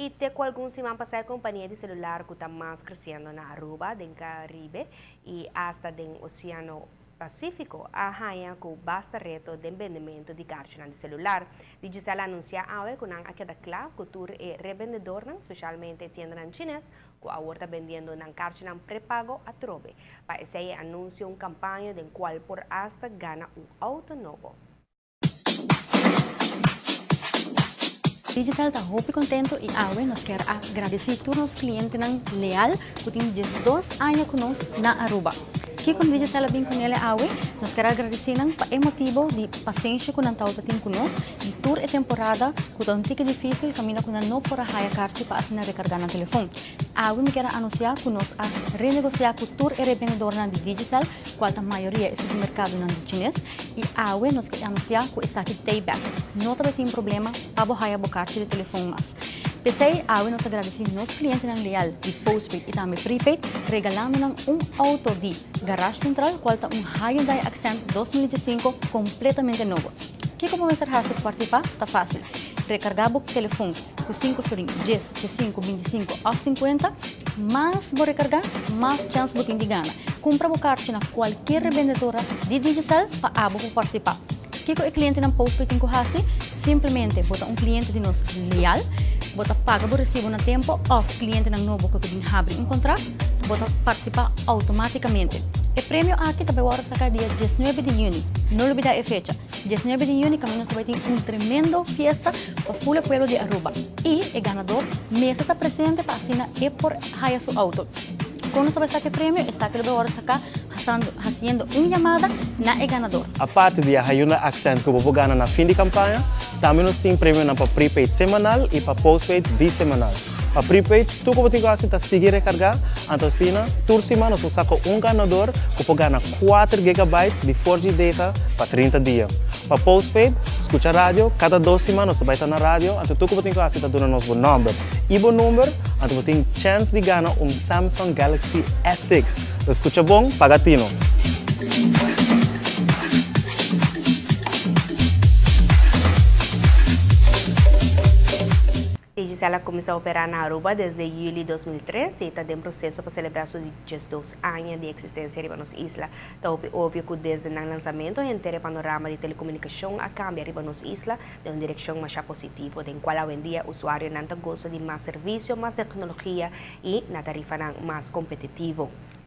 E tem alguns semana passada a companhia de celular que está mais crescendo na Aruba, no Caribe e hasta no Oceano Pacífico, a rainha com basta reto de vendimento de cartões de celular. Digicel anuncia agora que não queda claro que o tour é revendedor, especialmente tiendas chinesas, que agora está vendendo um cartão pré-pago a trobe. Para esse anúncio, uma campanha de qual por hasta gana um auto novo. Digicel está muito contente e agora nós queremos agradecer a todos os clientes leal que têm 2 anos conosco na Aruba. Aqui com Digicel bem com ele agora, nós queremos agradecer o motivo de paciência que nós temos conosco, de tour e temporada que é um tique difícil, caminho que não por a haya carta para assinar recargar no telefone. Agora me quero anunciar que nós a renegociar com o tour e revendedor de Digicel, qual a maioria é supermercado de chinês, e agora nós queremos anunciar que está aqui payback. Não tem problema para haya bocar de telefone mais. Pensei, agora nós agradecemos nossos clientes leal de postpaid e também prepaid, regalando auto de garagem central, qual é Hyundai Accent 2015 completamente novo. Como começar a participar? Está fácil. Recargar o telefone com 5 florinhos, 10, 5, 25 ou 50, mais vou recargar, mais chance vou ter de ganhar. Compra o cartão na qualquer revendedora de Digicel para abo participar. Que o cliente não postpaid tem que fazer? Simplesmente bota cliente de nós leal, bota paga o recibo no tempo, ou cliente novo que tem abrir contrato, bota participar automaticamente. O prêmio aqui também vai sacar dia 19 de junho, não olvida a fecha. 19 de junho, caminho vai ter tremendo festa para o full pueblo de Aruba. E o ganador, mesa está presente para assinar e por haya su auto. Quando você vai sacar o prêmio, está que vai sacar fazendo uma chamada na ganador. A parte de Hyundai Accent que vou ganhar na fim de campanha, também nós temos prêmio para prepaid semanal e para postpaid bisemanal. Para prepaid, tu como tem que seguir recargar, então assim, toda semana nós sacamos ganador que pode ganhar 4 GB de 4G data para 30 dias. Para postpaid, escuta rádio, cada 2 semanas você vai estar na rádio, então tu como tem que estar dando nosso número. E o número, então você tem chance de ganhar Samsung Galaxy S6. Escuta bom, pagatino. Digicel começou a operar na Aruba desde julho de 2013 e está em processo para celebrar seus 2 anos de existência em nossa isla. Então, óbvio que desde o lançamento, o inteiro panorama de telecomunicação a cambia em nossa isla de uma direção mais positiva, em qual hoje em dia o usuário não gosta de mais serviço, mais tecnologia e na tarifa mais competitivo.